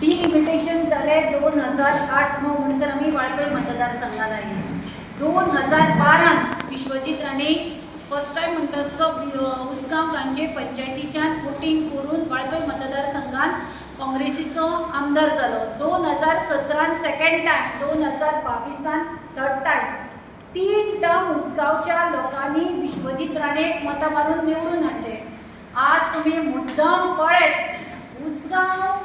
Delimitation झाले 2008 म्हणसर आम्ही वाळपय मतदारसंघात आयली. 2012 विश्वजीत राणे फर्स्ट टाइम म्हणटा उसगांव गांजे पंचायतीच्यान वोटिंग करून वाळपय मतदारसंघात काँग्रेसीचो आमदार जालो. 2017 second time, 2022 third time. 3 term उसगांवच्या लोकांनी विश्वजीत राणेक मतां मारून निवडून हाडले. आज तुम्ही मुद्दाम पळयत उसगांव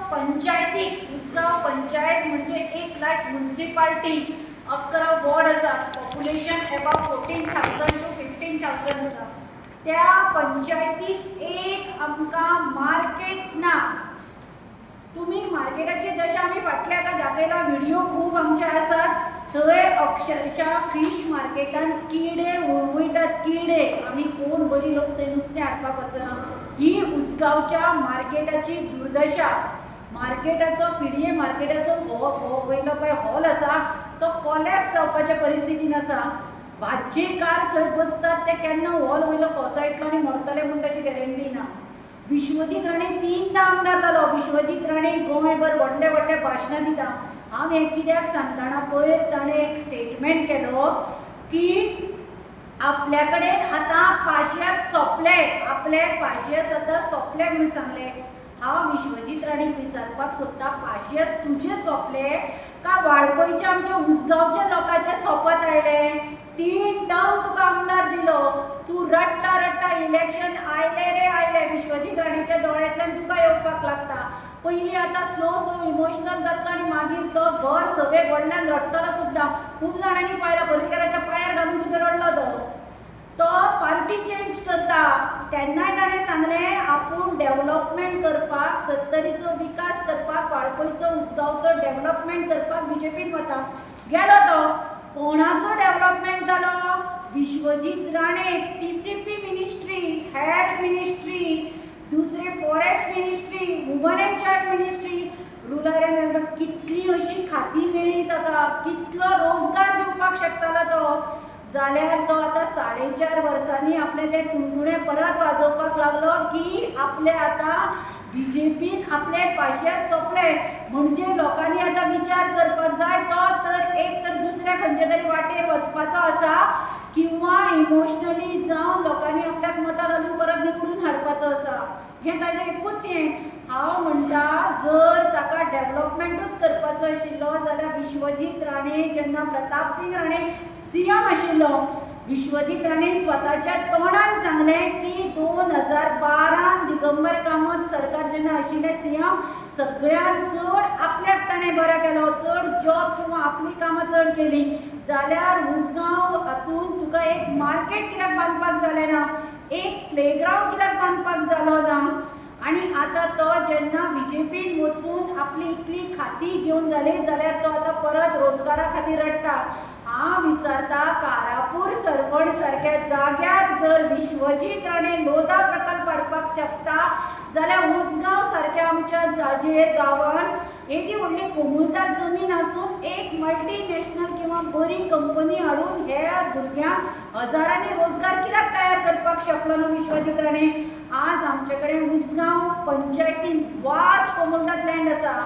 पंचायत म्हणजे 1 लाख म्युनिसिपालिटी, 11 वॉर्ड आसा, पॉप्युलेशन अबाव 14,000 to 15,000 आसा. त्या पंचायतीत एक आमकां मार्केट ना. तुम्ही मार्केटाची दशा आम्ही फाटल्या का दाखयला, व्हिडिओ खूप आमचे आसात. थंय अक्षरशः फिश मार्केटान किडे उळवयतात, किडे. आम्ही कोण बरी लोक ते नुस्तें हाडपाक वचना. ही उसगांवच्या मार्केटाची दुर्दशा. मार्केटाचो पीडीए मार्केटाचो हो वयलो पळय हॉल आसा तो कोलॅप्स जावपाच्या परिस्थितीन आसा. भाज्जेकार थंय बसतात ते केन्ना हॉल वयलो कोसळटलो आनी मरतले म्हूण ताची गॅरंटी ना. विश्वजीत राणे 3दा आमदार जालो. विश्वजीत राणे गोंयभर व्हडले व्हडले भाशणां दिता. हांव हें कित्याक सांगतना पयर ताणें एक स्टेटमेंट केलो की आपल्या कडेन आतां पाशियेस सोंपले, आपले पाशियेस आतां सोंपले म्हणून सांगले. हांव विश्वजीत राणेक विचारपाक सोदता, पाशियेस तुजे सोंपले का वाळपयच्या आमच्या उसगांवच्या लोकांचे सोंपत आयले? 3 टर्म तुका आमदार दिलो, तूं रडटा रडटा इलेक्शन आयले रे आयले. विश्वजीत राणेच्या दोळ्यांतल्यान तुका येवपाक लागता. पयलीं आतां स्लो इमोशनल जातलो आनी मागीर तो भर सभे व्हडल्यान रडटलो सुद्दां. खूब जाणांनी पळयला, पर्रीकाराच्या पांयार घालून सुद्दां रडलो तो पार्टी चेंज करता. तेन्नाय ताणें सांगलें आपूण डेव्हलपमेंट करपाक, सत्तरीचो विकास करपाक, वाळपयचो उसगांवचो डेव्हलपमेंट करपाक बीजेपीन वता. गेलो तो. कोणाचो डेव्हलपमेंट जालो? Vishwajit Rane. TCP ministry, health ministry, दुसरे forest ministry, woman and child ministry, rural and कितली अशी खाती मेळ्ळी ताका, कितलो रोजगार दिवपाक शकतालो तो. जाल्यार तो आतां 4.5 वर्सांनी आपले ते टुणटुणे परत वाजोवपाक लागलो की आपले आतां बीजेपीन आपले पाशियेस सोंपले. म्हणजे लोकांनी आतां विचार करपाक जाय तो तर एक तर दुसऱ्या खंयच्या तरी वाटेर वचपाचो आसा किंवा इमोशनली जावन लोकांनी आपल्याक मतां घालून परत निवडून हाडपाचो आसा. हें ताजें एकूच हें. हांव म्हणटा जर ताका डेव्हलपमेंटूच करपाचो आशिल्लो जाल्यार विश्वजीत राणे जेन्ना प्रताप सिंग राणे सीएम आशिल्लो, विश्वजीत राणेन स्वताच्या तोंडान सांगलें की 2012 दिगंबर कामत सरकार जेन्ना आशिल्लें सीएम, सगळ्यांत चड आपल्याक ताणें बरें केलो, चड जॉब किंवा आपली कामां चड केली. जाल्यार उसगांव हातून तुका एक मार्केट कित्याक बांदपाक जालें ना, एक प्लेग्रावंड कित्याक बांदपाक जालो ना. आनी आतां तो जेन्ना बीजेपीन वचून आपली इतली खाती घेवन जाली जाल्यार तो आतां परत रोजगारा खातीर रडटा. हांव विचारता, कारापूर सरवण सारख्या जाग्यार जर विश्वजीत राणे लोधा प्रकल्प हाडपाक शकता जाल्यार उसगांव सारख्या आमच्या जागेर गांवान एदी व्हडली कोमुलदाद जमीन आसून एक मल्टीनॅशनल किंवा बरी कंपनी हाडून ह्या भुरग्यांक हजारांनी रोजगार कित्याक तयार करपाक शकलो ना विश्वजीत राणे? आज आमचे कडेन उसगांव पंचायतीन वास्ट कोमुलदाद लँड आसा,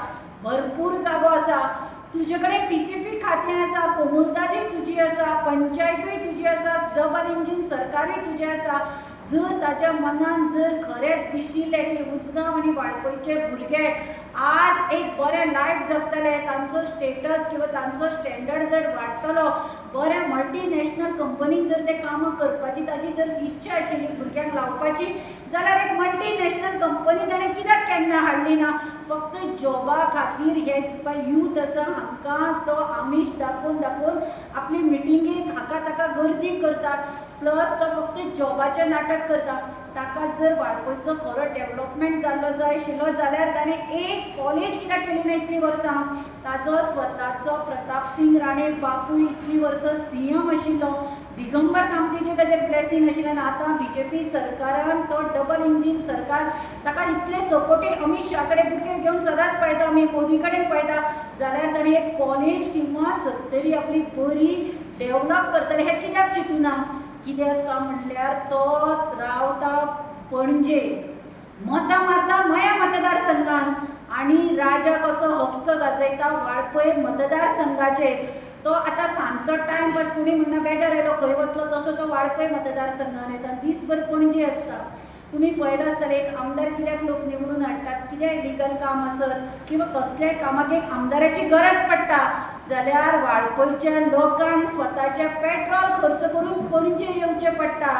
भरपूर जागो आसा. तुजे कडेन टीसीपी खातें आसा, कोमुलदादूय तुजी आसा, पंचायतूय तुजी आसा, डबल इंजीन सरकारूय तुजें आसा. जर ताच्या मनान जर खरेंच दिशिल्लें की उसगांव आनी वाळपयचे भुरगे आज एक बरें लायफ जगतले, तांचो स्टेटस किंवा तांचो स्टँडर्ड जर वाडटलो, बऱ्या मल्टीनॅशनल कंपनीन जर ते कामां करपाची ताची जर इच्छा आशिल्ली भुरग्यांक लावपाची जाल्यार एक मल्टीनॅशनल कंपनी ताणें कित्याक केन्ना हाडली ना? फक्त जॉबा खातीर हे यूथ आसा हांकां तो आमीश दाखोवन आपली मिटिंगेक हाका ताका गर्दी करता. प्लस तो फक्त जॉबाचें नाटक करता. ताका जर वाळपयचो खरो डेव्हलपमेंट जाल्लो जाय आशिल्लो जाल्यार ताणें एक कॉलेज कित्याक केली ना इतलीं वर्सां? ताजो स्वताचो प्रताप सिंग राणे बापूय इतलीं वर्सां सीएम आशिल्लो, दिगंबर कामतीचें ताजेर ब्लेसिंग आशिल्लें. आतां बीजेपी सरकारान तो डबल इंजीन सरकार ताका इतले सपोर्टीव अमित शहा कडेन भुरगे घेवन सदांच पळयता, आमी मोदी कडेन पळयता, जाल्यार ताणें एक कॉलेज किंवा सत्तरी आपली बरी डेव्हलप करतले हें कित्याक चिंतूना? कित्याक काय म्हटल्यार तो रावता पणजे, मतां मारता मया मतदारसंघान आणि राजा कसो हक्क गाजयता वाळपय मतदारसंघाचेर. तो आतां सांजचो टायम बस कोणी म्हणना बेजार येयलो खंय वतलो तसो तो वाळपय मतदारसंघान येता, दिसभर पणजे आसता. तुम्ही पळयलां आसतलें एक आमदार कित्याक लोक निवडून हाडटात, कितें लिगल काम आसत किंवा कसल्याय कामाक एक आमदाराची गरज पडटा जाल्यार वाळपयच्या लोकांक स्वताचे पेट्रोल खर्च करून पणजे येवचें पडटा.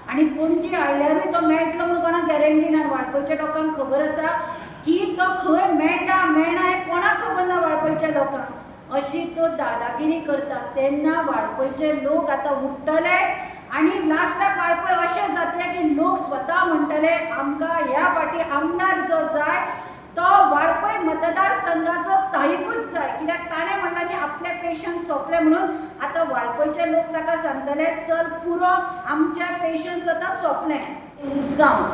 आनी पणजे आयल्यारूय तो मेळटलो म्हणून कोणाक गॅरंटी ना. वाळपयच्या लोकांक खबर आसा की तो खंय मेळटा मेळना हें कोणाक खबर ना वाळपयच्या लोकांक. अशी तो दादागिरी करता तेन्ना वाळपयचे लोक आतां उठ्ठले आनी लास्टाक वाळपय अशें जातलें की लोक स्वता म्हणटले आमकां ह्या फाटी आमदार जो जाय तो वाळपय मतदारसंघाचो स्थायीकूच जाय. कित्याक ताणें म्हणटा की आपले पेशंस सोंपले म्हणून आतां वाळपयचे लोक ताका सांगतले चल पुरो आमचे पेशंस आतां सोंपले. उसगांव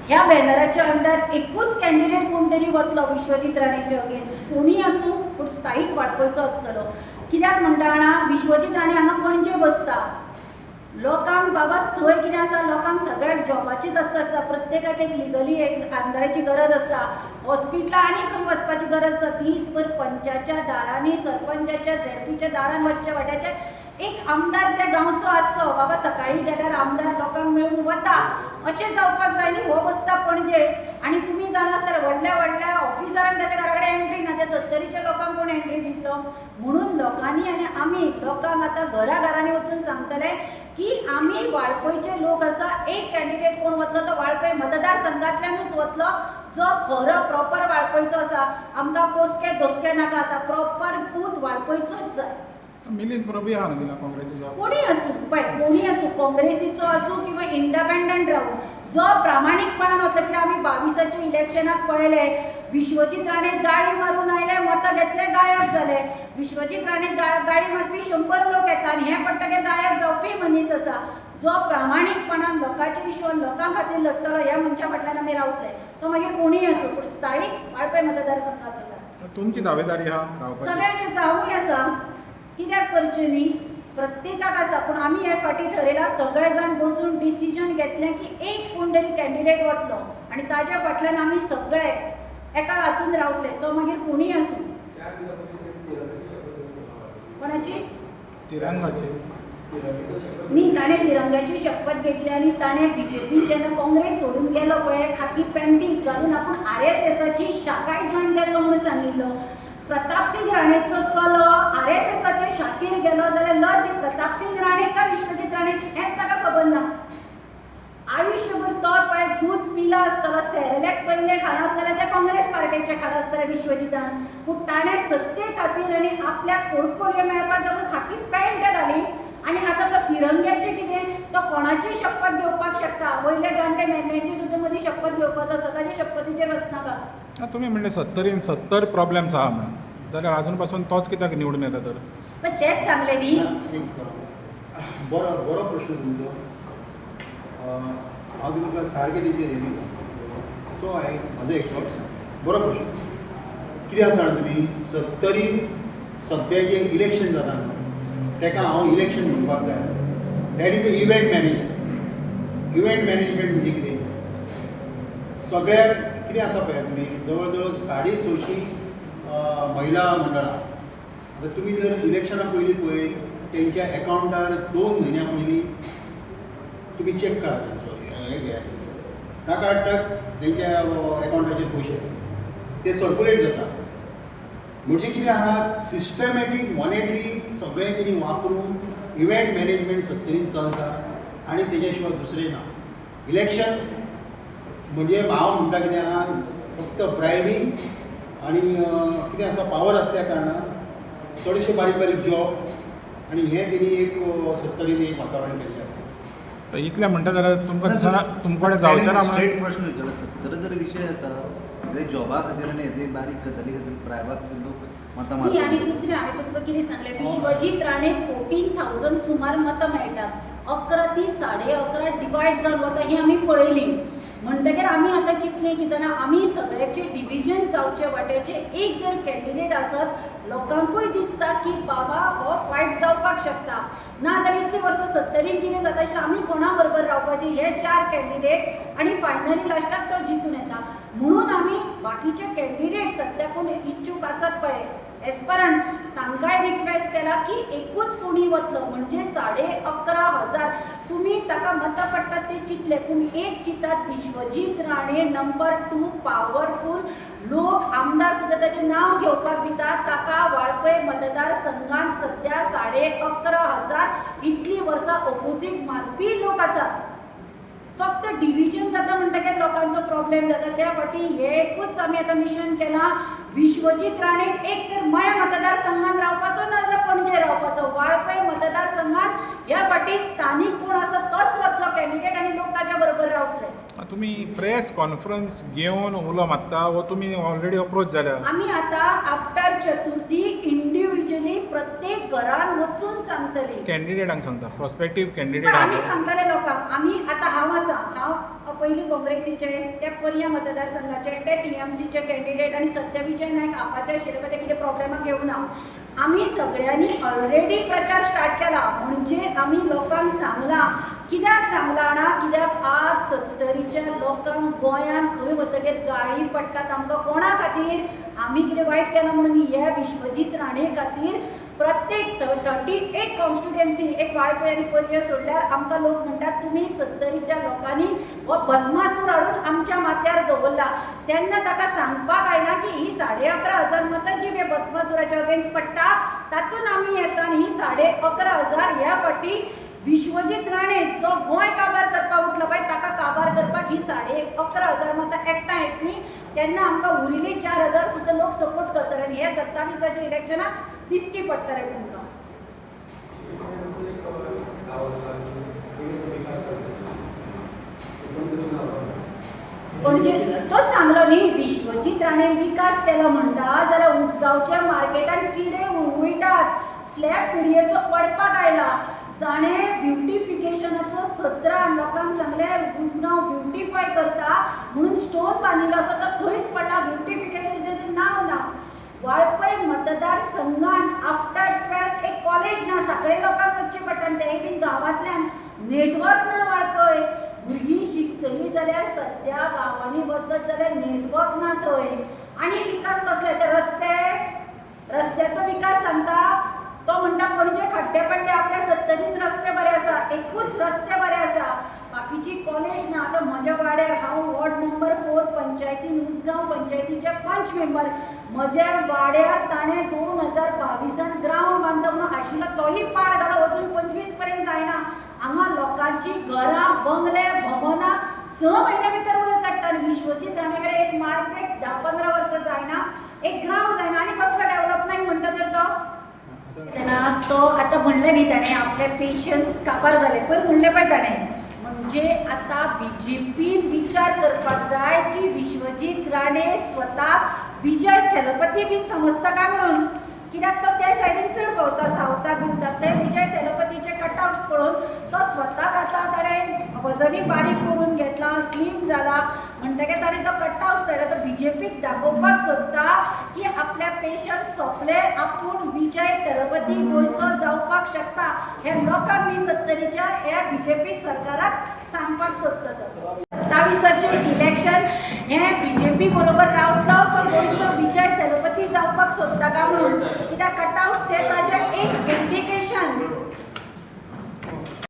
ह्या बॅनराच्या अंडर एकूच कॅन्डिडेट कोण तरी वतलो विश्वजीत राणेचे अगेन्स्ट. कोणी आसूं पूण स्थायीक वाळपयचो आसतलो. कित्याक म्हणटा जाणा विश्वजीत राणे हांगा पणजे बसता. लोकांक बाबा थंय कितें आसा, लोकांक सगळ्याक जॉबाचीच आसता. प्रत्येकाक एक लिगली एक आमदाराची गरज आसता. हॉस्पिटलां आनी खंय वचपाची गरज आसता. दिसभर पंचाच्या दारांनी सरपंचाच्या झेडपीच्या दारान वचचे वाट्याचे एक आमदार त्या गांवचो आसचो. बाबा सकाळीं गेल्यार आमदार लोकांक मेळून वता अशें जावपाक जाय न्ही. हो बसता पणजे आनी तुमी जाणा आसतलें व्हडल्या व्हडल्या ऑफिसरांक ताच्या घरा कडेन एंट्री ना. त्या 70च्या लोकांक कोण एंट्री दितलो. म्हणून लोकांनी आनी आमी लोकांक आतां घराघरांनी वचून सांगतले की आमी वाळपयचे लोक आसा. एक कॅन्डिडेट कोण वतलो तो वाळपय मतदारसंघांतल्यानूच वतलो जो खरो प्रॉपर वाळपयचो आसा. आमकां पोसके धोसके नाका. आतां प्रॉपर बूथ वाळपयचोच जाय. मिलिंद प्रभू हा ना काँग्रेसीचो कोणी आसूं पळय कोणी आसूं काँग्रेसीचो आसूं किंवा इंडिपेंडंट रावूं जो प्रामाणीकपणान वतलो. कित्याक आमी 22च्या इलेक्शनाक पळयले विश्वजीत राणे गाळी मारून आयले मतां घेतले गायब जाले. विश्वजीत राणे गाळी मारपी 100 लोक येता आनी हे पडटकीर गायब जावपी मनीस आसा जो प्रामाणीकपणान लोकांचे इश्यून लोकां खातीर लडटलो. ह्या मनशा फाटल्यान आमी रावतले. तो मागीर कोणीय आसूं पूण स्थायीक वाळपय मतदारसंघाचो जाय. तुमची दावेदारी हा रावपाची सगळ्यांचे जावूय आसा. कित्याक करचें न्ही प्रत्येकाक आसा. पूण आमी ह्या फाटी ठरयलां सगळे जाण बसून डिसिजन घेतलें की एक कोण तरी कॅन्डिडेट वतलो आनी ताज्या फाटल्यान आमी सगळे एका हातून रावतले. तो मागीर कोणीय आसूं. कोणाची तिरंगाची न्ही ताणें तिरंगाची शपथ घेतली आनी ताणें बीजेपी जेन्ना काँग्रेस सोडून गेलो पळय खाकी पॅन्टीक घालून आपूण RSSची शाखाय जॉयन केल्लो म्हणून सांगिल्लो. प्रतापसिंग राणेचो चलो RSSच्या शाखेर गेलो जाल्यार लज ही प्रतापसिंग राणे का विश्वजीत राणे हेंच ताका खबर ना. आयुश्यभर तो पळय दूध पिला आसतलो सेरेलॅक पयलें खाला आसतलें तें काँग्रेस पार्टीचें खाला आसतलें विश्वजितान. पूण ताणें सत्ते खातीर आनी आपल्याक पोर्टफोलियो मेळपाक जाय खाकी पॅन्ट घाली आनी आतां तो तिरंग्याचें कितें तो कोणाची शपथ घेवपाक शकता. वयले जाणटे मेल्ल्यांची सुद्दां मदीं शपथ घेवपाचो आसा ताचे शपथीचेर वचनाका. तुम्ही म्हणले 70 प्रॉब्लेम्स आहा म्हणून जाल्यार अजून पासून तोच कित्याक निवडून येता तर. पण तेच सांगले न्ही. बरो प्रश्न तुमचो. हांव तुमकां सारकें तेजेर येयली सो म्हाजो एक्सपर्ट बरो प्रश्न. कितें आसा जाणा तुमी 70 सद्या जें इलेक्शन जाता ताका हांव इलेक्शन म्हणपाक जाय. That is a event management. Event management म्हणजे कितें सगळ्याक कितें आसा पळय तुमी जवळ जवळ 650 महिला मंडळां. आतां तुमी जर इलेक्शना पयलीं पळय तेंच्या एकावंटार 2 म्हयन्या पयलीं तुमी चॅक करा तेंचो हें घेया ताका तेंच्या एकावंटाचेर पयशे ते सर्कुलेट जाता. म्हणजे कितें आहा सिस्टमॅटीक मॉनिटरी सगळें कितें वापरून इव्हेंट मॅनेजमेंट 70 चलता आनी तेज्या शिवाय दुसरें ना. इलेक्शन म्हणजे हांव म्हणटा कितें आहा फक्त ब्रायबींग आनी कितें आसा पावर आसल्या कारणान थोडेशे बारीक बारीक जॉब आनी हें तेणी एक 70 एक वातावरण केल्लें आसा. इतलें म्हणटा जाल्यार तुमकां दिसना तुमचे कडेन जावचें ना म्हणून. स्ट्रेट प्रश्न विचारला 70 जर विशय आसा ते जॉबा खातीर आनी हेजे बारीक गजाली खातीर प्रायवेट लोक मतां न्ही आनी मारतात. दुसरें हांवें तुमकां कितें सांगलें विश्वजीत राणेक 14,000 सुमार मतां मेळटात. 11 ती 11:30 डिवायड जावन वता ही आमी पळयली. म्हणटकीर आमी आतां चिंतलें की जाणा आमी सगळ्याचे डिविजन जावचे वाट्याचे एक जर कॅन्डिडेट आसत लोकांकूय दिसता की बाबा हो फायट जावपाक शकता. ना जाल्यार इतलीं वर्सां 70 कितें जाता आशिल्लें आमी कोणा बरोबर रावपाचें हे 4 कॅन्डिडेट आनी फायनली लास्टाक तो जिखून येता. म्हणून आमी बाकीचे कॅन्डिडेट सद्या कोण इच्छूक आसात पळय एस्परंट तांकांय रिक्वेस्ट केला की एकूच कोणी वतलो म्हणजे 11,500 तुमी ताका मतां पडटात ते चिंतले पूण एक चिंतात विश्वजीत राणे नंबर 2 पॉवरफूल लोक आमदार सुद्दां ताचें नांव घेवपाक दितात. ताका वाळपय मतदारसंघात सद्या 11,500 इतलीं वर्सां ऑपोजीट मारपी लोक आसात. फक्त डिविजन जाता म्हणटकीर लोकांचो प्रॉब्लेम जाता. त्या फाटी हे एकूच आमी आतां मिशन केलां विश्वजीत राणेक एक तर मया मतदारसंघात रावपाचो ना जाल्यार पणजे रावपाचो. वाळपय मतदारसंघात ह्या फाटी स्थानीक कोण आसा तोच वतलो कॅन्डिडेट आनी लोक ताच्या बरोबर रावतले. तुमी प्रेस कॉन्फरन्स घेवन उलो मारता वो तुमी ऑलरेडी अप्रोच जाल्या? आमी आतां आफ्टर चतुर्थी इंडिव्हिज्युअली प्रत्येक घरान वचून सांगतली. कॅन्डिडेटांक सांगता प्रॉस्पेक्टीव पण कॅन्डिडेट आमी सांगतले लोकांक आमी आतां हांव पयलीं काँग्रेसीचे ते पर्या मतदारसंघाचे ते TMCचे कॅन्डिडेट आनी सत्यविजय नायक आपाचे आशिल्ले ते कितें प्रॉब्लेमाक येवं ना. आमी सगळ्यांनी ऑलरेडी प्रचार स्टार्ट केला म्हणजे आमी लोकांक सांगलां. कित्याक सांगलां ना कित्याक आज 70च्या लोकांक गोंयान खंय वतकीर गाळी पडटात आमकां कोणा खातीर आमी कितें वायट केलां म्हणून ह्या विश्वजीत राणे खातीर प्रत्येक 38 कॉन्स्टिट्युएन्सी एक वाळपय आनी पर्या सोडल्यार आमकां लोक म्हणटात तुमी 70च्या लोकांनी हो भस्मासूर हाडून आमच्या माथ्यार दवरला. तेन्ना ताका सांगपाक आयना की ही 11,500 मतां जी हे भस्मासुराच्या अगेन्स्ट पडटा तातूंत आमी येता आनी ही 11,500 ह्या फाटी विश्वजीत राणे जो गोंय काबार करपाक उठला पळय ताका काबार करपाक ही 11,500 मतां एकठांय येतली. तेन्ना आमकां उरिल्ली 4,000 सुद्दां लोक सपोर्ट करतले आनी हे 27च्या इलेक्शनाक दिश्टी पडटले तुमकां. पणजे तो सांगलो न्ही विश्वजीत राणे विकास केलो म्हणटा जाल्यार उसगांवच्या मार्केटान किडे उडयतात. स्लॅब पिडयेचो पडपाक आयला. जाणें ब्युटिफिकेशनाचो 17 लोकांक सांगलें उसगांव ब्युटिफाय करता म्हणून स्टोन बांदिल्लो आसा तो थंयच पडला. ब्युटिफिकेशनाचें नांव ना. वाळपय मतदारसंघात आफ्टर 12th एक कॉलेज ना. सगळे लोकांक वचचें पडटा तेय बीन गांवांतल्यान. नेटवर्क ना वाळपय. भुरगीं शिकतलीं जाल्यार सद्या गांवांनी वचत जाल्यार नेटवर्क ना थंय. आनी विकास कसले ते रस्त्याचो विकास सांगता तो म्हणटा पणजे खड्डे पडले आपल्या 70नीत रस्ते बरे आसा. एकूच रस्ते बरे आसा. बाकीची कॉलेज ना. आतां म्हज्या वाड्यार हांव वॉर्ड नंबर 4 पंचायतीन उसगांव पंचायतीचे 5 मेंबर. म्हज्या वाड्यार ताणें 2022 ग्रावंड बांदलो म्हणून आशिल्लो तोही पाड घालो अजून 25 पर्यंत जायना. हांगा लोकांची घरां बंगले भवनां 6 म्हयन्या भितर वयर चडटा आनी विश्वजीत राणे कडेन एक मार्केट 10-15 वर्सां जायना एक ग्रावंड जायना आनी कसलो डेव्हलपमेंट म्हणटा तर तो आतां म्हणलें न्ही ताणें आपले पेशन्स काबार जाले पयर म्हणलें पळय ताणें म्हणजे आतां BJPन विचार करपाक जाय की विश्वजीत राणे स्वता विजय थेलपती बीन समजता काय म्हणून. कित्याक तो त्या सायडीन चड भोंवता सावथाक बिवताक ते विजय थेलपतीचे कटआउट्स पळोवन तो स्वताक आतां ताणें वजनी बारीक करून घेतला स्लीम जाला म्हणटकीर ताणें तो कटआउट्स काडला. तो BJPक दाखोवपाक सोदता की आपले पेशन्स सोंपले आपूण विजय थेलपती गोंयचो जावपाक शकता. हे लोकांक न्ही 70च्या हे BJP सरकाराक सांगपाक सोदता तो. 27चें इलेक्शन हे BJP बरोबर रावतलो तो गोंयचो विजय थेलपती जावपाक सोदता काय म्हणून. कित्याक कटआउट्स हे ताजें एक इंडिकेशन